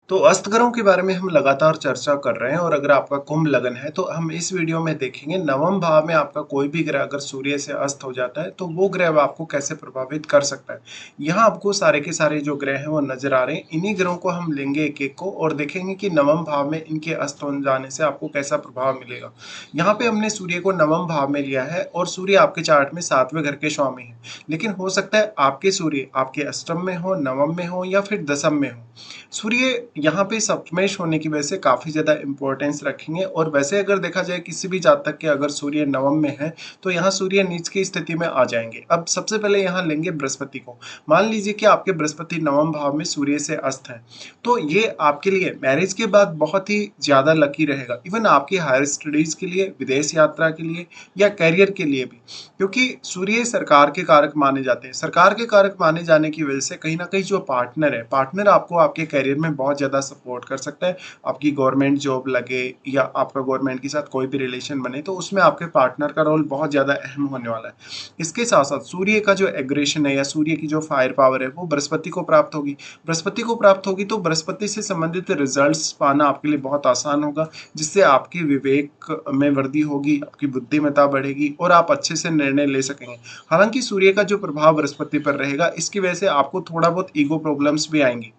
तो अस्तग्रहों के बारे में हम लगातार चर्चा कर रहे हैं और अगर आपका कुंभ लगन है तो हम इस वीडियो में देखेंगे नवम भाव में आपका कोई भी ग्रह अगर सूर्य से अस्त हो जाता है तो वो ग्रह आपको कैसे प्रभावित कर सकता है। यहाँ आपको सारे के सारे जो ग्रह हैं वो नजर आ रहे हैं। इन्हीं ग्रहों को हम लेंगे एक एक को और देखेंगे कि नवम भाव में इनके अस्त हो जाने से आपको कैसा प्रभाव मिलेगा। यहाँ पे हमने सूर्य को नवम भाव में लिया है और सूर्य आपके चार्ट में 7वें घर के स्वामी है। लेकिन हो सकता है आपके सूर्य आपके अष्टम में हो, नवम में हो या फिर दसम में हो। सूर्य यहाँ पे सप्तमेश होने की वजह से काफ़ी ज़्यादा इंपॉर्टेंस रखेंगे और वैसे अगर देखा जाए किसी भी जातक के अगर सूर्य नवम में है तो यहाँ सूर्य नीच की स्थिति में आ जाएंगे। अब सबसे पहले यहाँ लेंगे बृहस्पति को। मान लीजिए कि आपके बृहस्पति नवम भाव में सूर्य से अस्त है तो ये आपके लिए मैरिज के बाद बहुत ही ज़्यादा लकी रहेगा। इवन आपकी हायर स्टडीज के लिए, विदेश यात्रा के लिए या कैरियर के लिए भी, क्योंकि सूर्य सरकार के कारक माने जाते हैं। सरकार के कारक माने जाने की वजह से कहीं ना कहीं जो पार्टनर है, पार्टनर आपको आपके कैरियर में बहुत ज़्यादा सपोर्ट कर सकता है। आपकी गवर्नमेंट जॉब लगे या आपका गवर्नमेंट के साथ कोई भी रिलेशन बने तो उसमें आपके पार्टनर का रोल बहुत ज़्यादा अहम होने वाला है। इसके साथ साथ सूर्य का जो एग्रेशन है या सूर्य की जो फायर पावर है वो बृहस्पति को प्राप्त होगी। बृहस्पति को प्राप्त होगी तो बृहस्पति से संबंधित रिजल्ट्स पाना आपके लिए बहुत आसान होगा, जिससे आपकी विवेक में वृद्धि होगी, आपकी बुद्धिमत्ता बढ़ेगी और आप अच्छे से निर्णय ले सकेंगे। हालांकि सूर्य का जो प्रभाव बृहस्पति पर रहेगा इसकी वजह से आपको थोड़ा बहुत ईगो प्रॉब्लम्स भी आएंगी।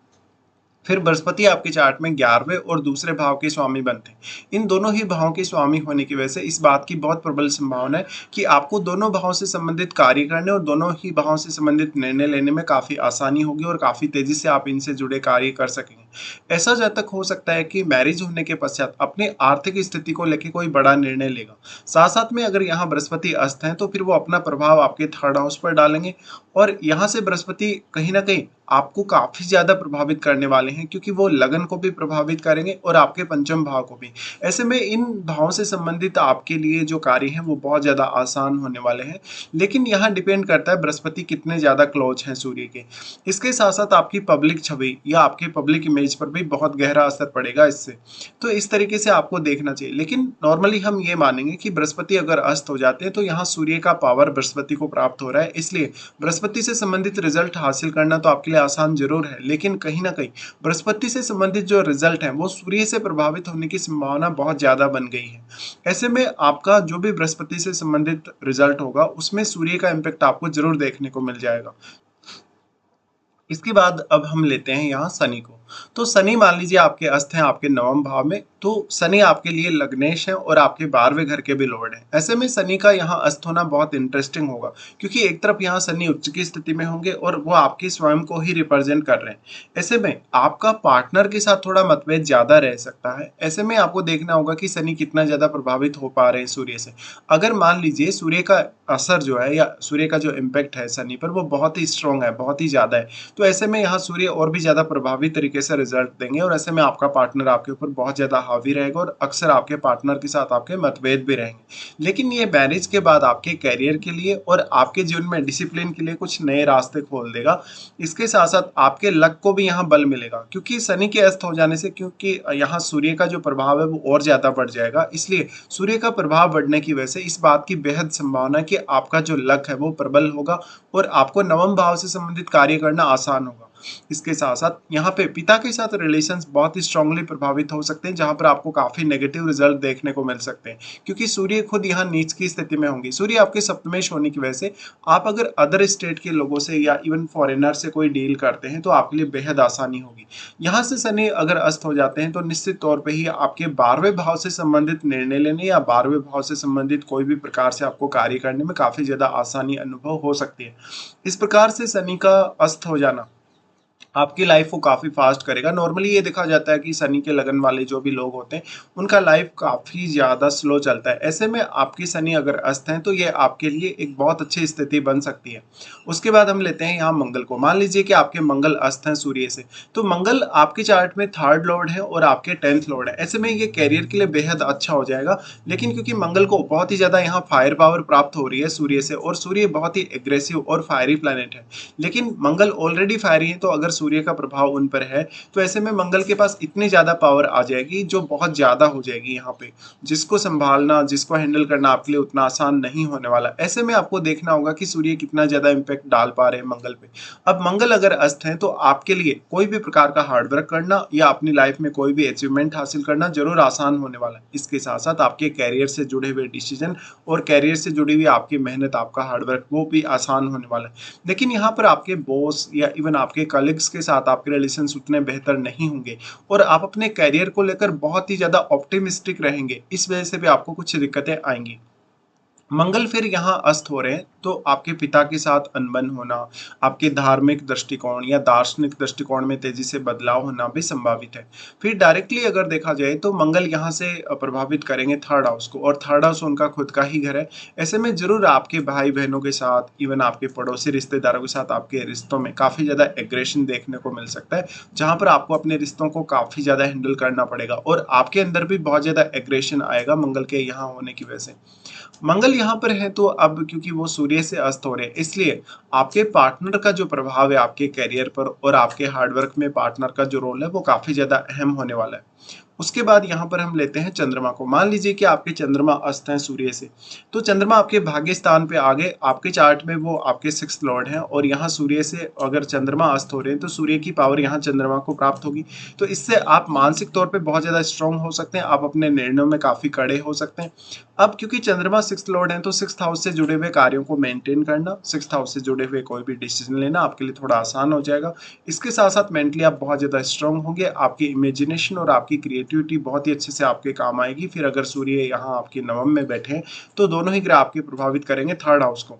फिर बृहस्पति आपके चार्ट में 11वें और दूसरे भाव के स्वामी बनते हैं। इन दोनों ही भावों के स्वामी होने की वजह से इस बात की बहुत प्रबल संभावना है कि आपको दोनों भावों से संबंधित कार्य करने और दोनों ही भावों से संबंधित निर्णय लेने में काफ़ी आसानी होगी और काफ़ी तेजी से आप इनसे जुड़े कार्य कर सकेंगे। ऐसा जातक हो सकता है कि मैरिज होने के पश्चात अपने आर्थिक स्थिति को लेकर कोई बड़ा निर्णय लेगा। साथ साथ में अगर यहाँ बृहस्पति अस्त हैं तो फिर वो अपना प्रभाव आपके थर्ड हाउस पर डालेंगे और यहाँ से बृहस्पति कहीं ना कहीं आपको काफी ज्यादा प्रभावित करने वाले हैं, क्योंकि वो लगन को भी प्रभावित करेंगे और आपके पंचम भाव को भी। ऐसे में इन भावों से संबंधित आपके लिए जो कार्य हैं वो बहुत ज्यादा आसान होने वाले हैं। लेकिन यहाँ डिपेंड करता है बृहस्पति कितने ज्यादा क्लोज हैं सूर्य के। इसके साथ साथ आपकी पब्लिक छवि या आपके पब्लिक इमेज पर भी बहुत गहरा असर पड़ेगा इससे। तो इस तरीके से आपको देखना चाहिए। लेकिन नॉर्मली हम ये मानेंगे कि बृहस्पति अगर अस्त हो जाते हैं तो यहाँ सूर्य का पावर बृहस्पति को प्राप्त हो रहा है, इसलिए बृहस्पति से संबंधित रिजल्ट हासिल करना तो आपके लिए आसान जरूर है। लेकिन कहीं ना कहीं बृहस्पति से संबंधित जो रिजल्ट है वो सूर्य से प्रभावित होने की संभावना बहुत ज्यादा बन गई है। ऐसे में आपका जो भी बृहस्पति से संबंधित रिजल्ट होगा उसमें सूर्य का इम्पैक्ट आपको जरूर देखने को मिल जाएगा। इसके बाद अब हम लेते हैं यहाँ शनि को। तो शनि मान लीजिए आपके अस्त हैं आपके नवम भाव में, तो शनि आपके लिए लग्नेश है और आपके 12वें घर के भी लॉर्ड हैं। ऐसे में शनि का यहाँ अस्त होना बहुत इंटरेस्टिंग होगा, क्योंकि एक तरफ यहाँ शनि उच्च की स्थिति में होंगे और वो आपके स्वयं को ही रिप्रेजेंट कर रहे हैं। ऐसे में आपका पार्टनर के साथ थोड़ा मतभेद ज्यादा रह सकता है। ऐसे में आपको देखना होगा कि शनि कितना ज्यादा प्रभावित हो पा रहे हैं सूर्य से। अगर मान लीजिए सूर्य का असर जो है या सूर्य का जो इम्पैक्ट है शनि पर वो बहुत ही स्ट्रांग है, बहुत ही ज्यादा है, तो ऐसे में यहाँ सूर्य और भी ज्यादा प्रभावी तरीके से रिजल्ट देंगे और ऐसे में आपका पार्टनर आपके ऊपर बहुत ज्यादा हावी रहेगा और अक्सर आपके पार्टनर के साथ आपके मतभेद भी रहेंगे। लेकिन ये मैरिज के बाद आपके कैरियर के लिए और आपके जीवन में डिसिप्लिन के लिए कुछ नए रास्ते खोल देगा। इसके साथ साथ आपके लक को भी यहाँ बल मिलेगा, क्योंकि शनि के अस्त हो जाने से, क्योंकि यहाँ सूर्य का जो प्रभाव है वो और ज्यादा बढ़ जाएगा, इसलिए सूर्य का प्रभाव बढ़ने की वजह से इस बात की बेहद संभावना है कि आपका जो लक है वो प्रबल होगा और आपको नवम भाव से संबंधित कार्य करना आसान होगा। इसके साथ साथ यहाँ पे पिता के साथ रिलेशंस बहुत ही स्ट्रांगली प्रभावित हो सकते हैं, जहां पर आपको काफी नेगेटिव रिजल्ट देखने को मिल सकते हैं, क्योंकि सूर्य खुद यहाँ नीच की स्थिति में होंगे। सूर्य आपके सप्तमेश होने की वजह से आप अगर अदर स्टेट के लोगों से या इवन फॉरेनर से कोई डील करते हैं तो आपके लिए बेहद आसानी होगी। यहाँ से शनि अगर अस्त हो जाते हैं तो निश्चित तौर पर ही आपके 12वें भाव से संबंधित निर्णय लेने या 12वें भाव से संबंधित कोई भी प्रकार से आपको कार्य करने में काफी ज्यादा आसानी अनुभव हो सकती है। इस प्रकार से शनि का अस्त हो जाना आपकी लाइफ को काफी फास्ट करेगा। नॉर्मली ये देखा जाता है कि शनि के लगन वाले जो भी लोग होते हैं उनका लाइफ काफी ज्यादा स्लो चलता है। ऐसे में आपकी शनि अगर अस्त हैं तो ये आपके लिए एक बहुत अच्छी स्थिति बन सकती है। उसके बाद हम लेते हैं यहाँ मंगल को। मान लीजिए कि आपके मंगल अस्त हैं सूर्य से, तो मंगल आपके चार्ट में थर्ड लॉर्ड है और आपके 10th लॉर्ड है। ऐसे में ये कैरियर के लिए बेहद अच्छा हो जाएगा। लेकिन क्योंकि मंगल को बहुत ही ज्यादा यहाँ फायर पावर प्राप्त हो रही है सूर्य से और सूर्य बहुत ही एग्रेसिव और फायरी प्लैनेट है, लेकिन मंगल ऑलरेडी फायरी है, तो अगर अगर सूर्य का प्रभाव उन पर है, तो ऐसे में मंगल के पास इतनी ज़्यादा पावर आ जाएगी जो बहुत ज़्यादा हो जाएगी यहाँ पे, जिसको सँभालना, जिसको हैंडल करना आपके लिए उतना आसान नहीं होने वाला। ऐसे में आपको देखना होगा कि सूर्य कितना ज़्यादा इम्पैक्ट डाल पा रहे हैं मंगल पे। अब मंगल अगर अस्त है तो आपके लिए कोई भी प्रकार का हार्ड वर्क करना या अपनी लाइफ में कोई भी अचीवमेंट हासिल करना ज़रूर आसान होने वाला है। इसके साथ-साथ आपके करियर से जुड़े हुए डिसीजन और करियर से जुड़ी हुई आपकी मेहनत, आपका हार्ड वर्क वो भी आसान होने वाला है। लेकिन यहाँ पर आपके बॉस या इवन आपके कलीग्स के साथ आपके रिलेशंस उतने बेहतर नहीं होंगे और आप अपने करियर को लेकर बहुत ही ज़्यादा ऑप्टिमिस्टिक रहेंगे। इस वजह से भी आपको कुछ दिक्कतें आएँगी। मंगल फिर यहाँ अस्त हो रहे हैं तो आपके पिता के साथ अनबन होना, आपके धार्मिक दृष्टिकोण या दार्शनिक दृष्टिकोण में तेजी से बदलाव होना भी संभावित है। फिर डायरेक्टली अगर देखा जाए तो मंगल यहाँ से प्रभावित करेंगे थर्ड हाउस को, और थर्ड हाउस उनका खुद का ही घर है। ऐसे में जरूर आपके भाई बहनों के साथ, इवन आपके पड़ोसी रिश्तेदारों के साथ आपके रिश्तों में काफी ज्यादा एग्रेशन देखने को मिल सकता है, जहां पर आपको अपने रिश्तों को काफी ज्यादा हैंडल करना पड़ेगा और आपके अंदर भी बहुत ज्यादा एग्रेशन आएगा मंगल के यहाँ होने की वजह से। मंगल यहाँ पर है तो अब क्योंकि वो सूर्य से अस्त हो रहे हैं, इसलिए आपके पार्टनर का जो प्रभाव है आपके करियर पर और आपके हार्डवर्क में पार्टनर का जो रोल है वो काफी ज्यादा अहम होने वाला है। उसके बाद यहाँ पर हम लेते हैं चंद्रमा को। मान लीजिए कि आपके चंद्रमा अस्त हैं सूर्य से, तो चंद्रमा आपके भाग्य स्थान पे आ गए। आपके चार्ट में वो आपके सिक्स्थ लॉर्ड हैं और यहाँ सूर्य से अगर चंद्रमा अस्त हो रहे हैं तो सूर्य की पावर यहाँ चंद्रमा को प्राप्त होगी। तो इससे आप मानसिक तौर पे बहुत ज्यादा स्ट्रांग हो सकते हैं, आप अपने निर्णयों में काफी कड़े हो सकते हैं। अब क्योंकि चंद्रमा सिक्स्थ लॉर्ड है तो सिक्स्थ हाउस से जुड़े हुए कार्यों को मेंटेन करना, सिक्स्थ हाउस से जुड़े हुए कोई भी डिसीजन लेना आपके लिए थोड़ा आसान हो जाएगा। इसके साथ साथ मेंटली आप बहुत ज्यादा स्ट्रांग होंगे, आपकी इमेजिनेशन और आपकी क्रिएटिविटी बहुत ही अच्छे से आपके काम आएगी। फिर अगर सूर्य यहाँ आपके नवम में बैठे हैं तो दोनों ही ग्रह आपके प्रभावित करेंगे थर्ड हाउस को।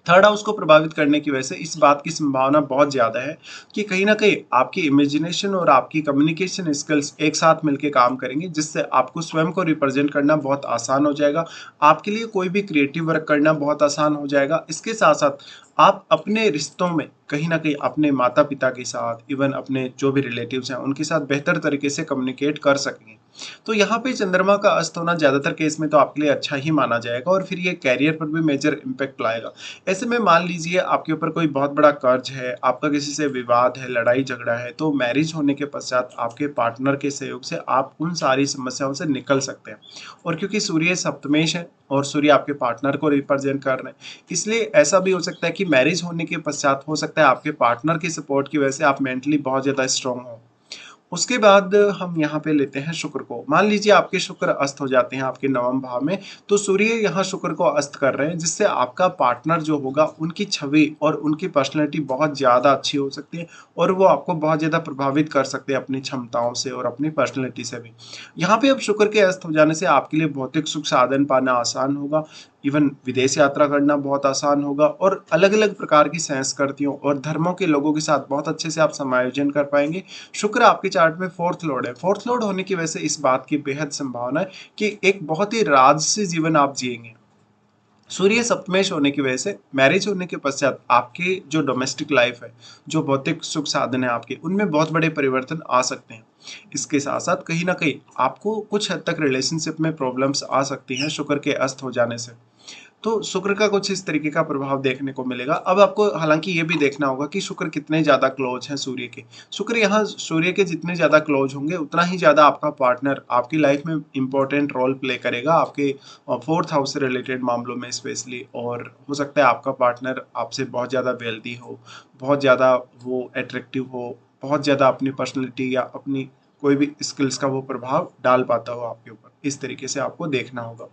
थर्ड हाउस को प्रभावित करने की वजह से इस बात की संभावना बहुत ज्यादा है कि कहीं ना कहीं आपकी इमेजिनेशन और आपकी कम्युनिकेशन स्किल्स एक साथ मिलकर काम करेंगे, जिससे आपको स्वयं को रिप्रेजेंट करना बहुत आसान हो जाएगा। आपके लिए कोई भी क्रिएटिव वर्क करना बहुत आसान हो जाएगा। इसके साथ साथ आप अपने रिश्तों में कहीं ना कहीं अपने माता पिता के साथ, इवन अपने जो भी रिलेटिव्स हैं उनके साथ बेहतर तरीके से कम्युनिकेट कर सकेंगे। तो यहाँ पे चंद्रमा का अस्त होना ज्यादातर केस में तो आपके लिए अच्छा ही माना जाएगा और फिर ये कैरियर पर भी मेजर इम्पैक्ट लाएगा। ऐसे में मान लीजिए आपके ऊपर कोई बहुत बड़ा कर्ज है, आपका किसी से विवाद है, लड़ाई झगड़ा है, तो मैरिज होने के पश्चात आपके पार्टनर के सहयोग से आप उन सारी समस्याओं से निकल सकते हैं। और क्योंकि सूर्य सप्तमेश है और सूर्य आपके पार्टनर को रिप्रेजेंट कर रहे हैं, इसलिए ऐसा भी हो सकता है कि मैरिज होने के पश्चात हो सकता है आपके पार्टनर की सपोर्ट की वजह से आप मेंटली बहुत ज्यादा स्ट्रांग हो। उसके बाद हम यहाँ पे लेते हैं शुक्र को। मान लीजिए आपके शुक्र अस्त हो जाते हैं आपके नवम भाव में, तो सूर्य यहाँ शुक्र को अस्त कर रहे हैं, जिससे आपका पार्टनर जो होगा उनकी छवि और उनकी पर्सनैलिटी बहुत ज़्यादा अच्छी हो सकती है और वो आपको बहुत ज़्यादा प्रभावित कर सकते हैं अपनी क्षमताओं से और अपनी पर्सनैलिटी से भी। यहाँ पे अब शुक्र के अस्त हो जाने से आपके लिए भौतिक सुख साधन पाना आसान होगा, इवन विदेश यात्रा करना बहुत आसान होगा और अलग अलग प्रकार की संस्कृतियों और धर्मों के लोगों के साथ बहुत अच्छे से आप समायोजन कर पाएंगे। शुक्र आपके चार्ट में फोर्थ लॉर्ड है। फोर्थ लॉर्ड होने की वजह से इस बात की बेहद संभावना है कि एक बहुत ही राजसी जीवन आप जिएंगे। सूर्य सप्तमेश होने की वजह से मैरिज होने के पश्चात आपके जो डोमेस्टिक लाइफ है, जो भौतिक सुख साधन है आपके, उनमें बहुत बड़े परिवर्तन आ सकते हैं। इसके साथ साथ कहीं ना कहीं आपको कुछ हद तक रिलेशनशिप में प्रॉब्लम्स आ सकती हैं शुक्र के अस्त हो जाने से। तो शुक्र का कुछ इस तरीके का प्रभाव देखने को मिलेगा। अब आपको हालांकि ये भी देखना होगा कि शुक्र कितने ज्यादा क्लोज हैं सूर्य के। शुक्र यहाँ सूर्य के जितने ज्यादा क्लोज होंगे उतना ही ज्यादा आपका पार्टनर आपकी लाइफ में इंपॉर्टेंट रोल प्ले करेगा आपके फोर्थ हाउस से रिलेटेड मामलों में स्पेशली। और हो सकता है आपका पार्टनर आपसे बहुत ज्यादा वेल्दी हो, बहुत ज्यादा वो अट्रैक्टिव हो, बहुत ज्यादा अपनी पर्सनैलिटी या अपनी कोई भी स्किल्स का वो प्रभाव डाल पाता हो आपके ऊपर। इस तरीके से आपको देखना होगा।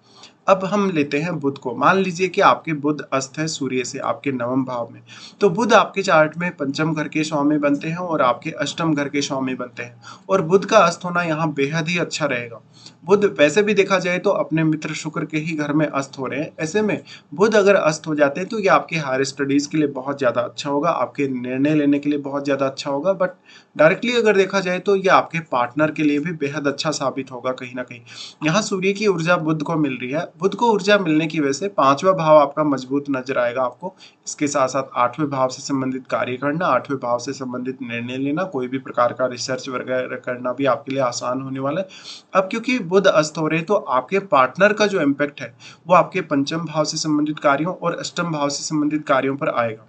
अब हम लेते हैं बुध को। मान लीजिए कि आपके बुध अस्त है सूर्य से आपके नवम भाव में, तो बुध आपके चार्ट में पंचम घर के स्वामी बनते हैं और आपके अष्टम घर के स्वामी बनते हैं और बुध का अस्त होना यहाँ बेहद ही अच्छा रहेगा। बुध वैसे भी देखा जाए तो अपने मित्र शुक्र के ही घर में अस्त हो रहे हैं। ऐसे में बुध अगर अस्त हो जाते हैं तो ये आपके हायर स्टडीज के लिए बहुत ज्यादा अच्छा होगा, आपके निर्णय लेने के लिए बहुत ज्यादा अच्छा होगा। बट डायरेक्टली अगर देखा जाए तो ये आपके पार्टनर के लिए भी बेहद अच्छा साबित होगा कहीं ना कहीं। यहाँ सूर्य की ऊर्जा बुध को मिल रही है। बुध को ऊर्जा मिलने की वजह से पांचवा भाव आपका मजबूत नजर आएगा आपको। इसके साथ साथ आठवें भाव से संबंधित कार्य करना, आठवें भाव से संबंधित निर्णय लेना, कोई भी प्रकार का रिसर्च वगैरह करना भी आपके लिए आसान होने वाला है। अब क्योंकि बुध अस्त हो रहे हैं तो आपके पार्टनर का जो इम्पैक्ट है वो आपके पंचम भाव से संबंधित कार्यों और अष्टम भाव से संबंधित कार्यों पर आएगा।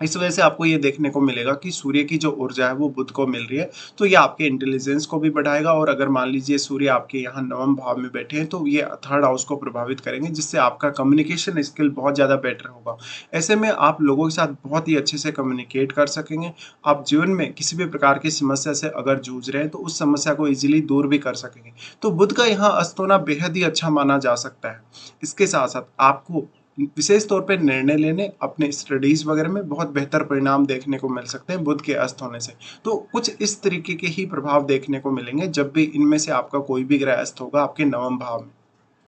इस वजह से आपको ये देखने को मिलेगा कि सूर्य की जो ऊर्जा है वो बुध को मिल रही है, तो ये आपके इंटेलिजेंस को भी बढ़ाएगा और अगर मान लीजिए सूर्य आपके यहाँ नवम भाव में बैठे हैं तो ये थर्ड हाउस को प्रभावित करेंगे, जिससे आपका कम्युनिकेशन स्किल बहुत ज़्यादा बेटर होगा। ऐसे में आप लोगों के साथ बहुत ही अच्छे से कम्युनिकेट कर सकेंगे। आप जीवन में किसी भी प्रकार की समस्या से अगर जूझ रहे हैं तो उस समस्या को ईज़िली दूर भी कर सकेंगे। तो बुध का यहाँ अस्त होना बेहद ही अच्छा माना जा सकता है। इसके साथ-साथ आपको विशेष तौर पे निर्णय लेने, अपने स्टडीज़ वगैरह में बहुत बेहतर परिणाम देखने को मिल सकते हैं बुध के अस्त होने से। तो कुछ इस तरीके के ही प्रभाव देखने को मिलेंगे जब भी इनमें से आपका कोई भी ग्रह अस्त होगा आपके नवम भाव में।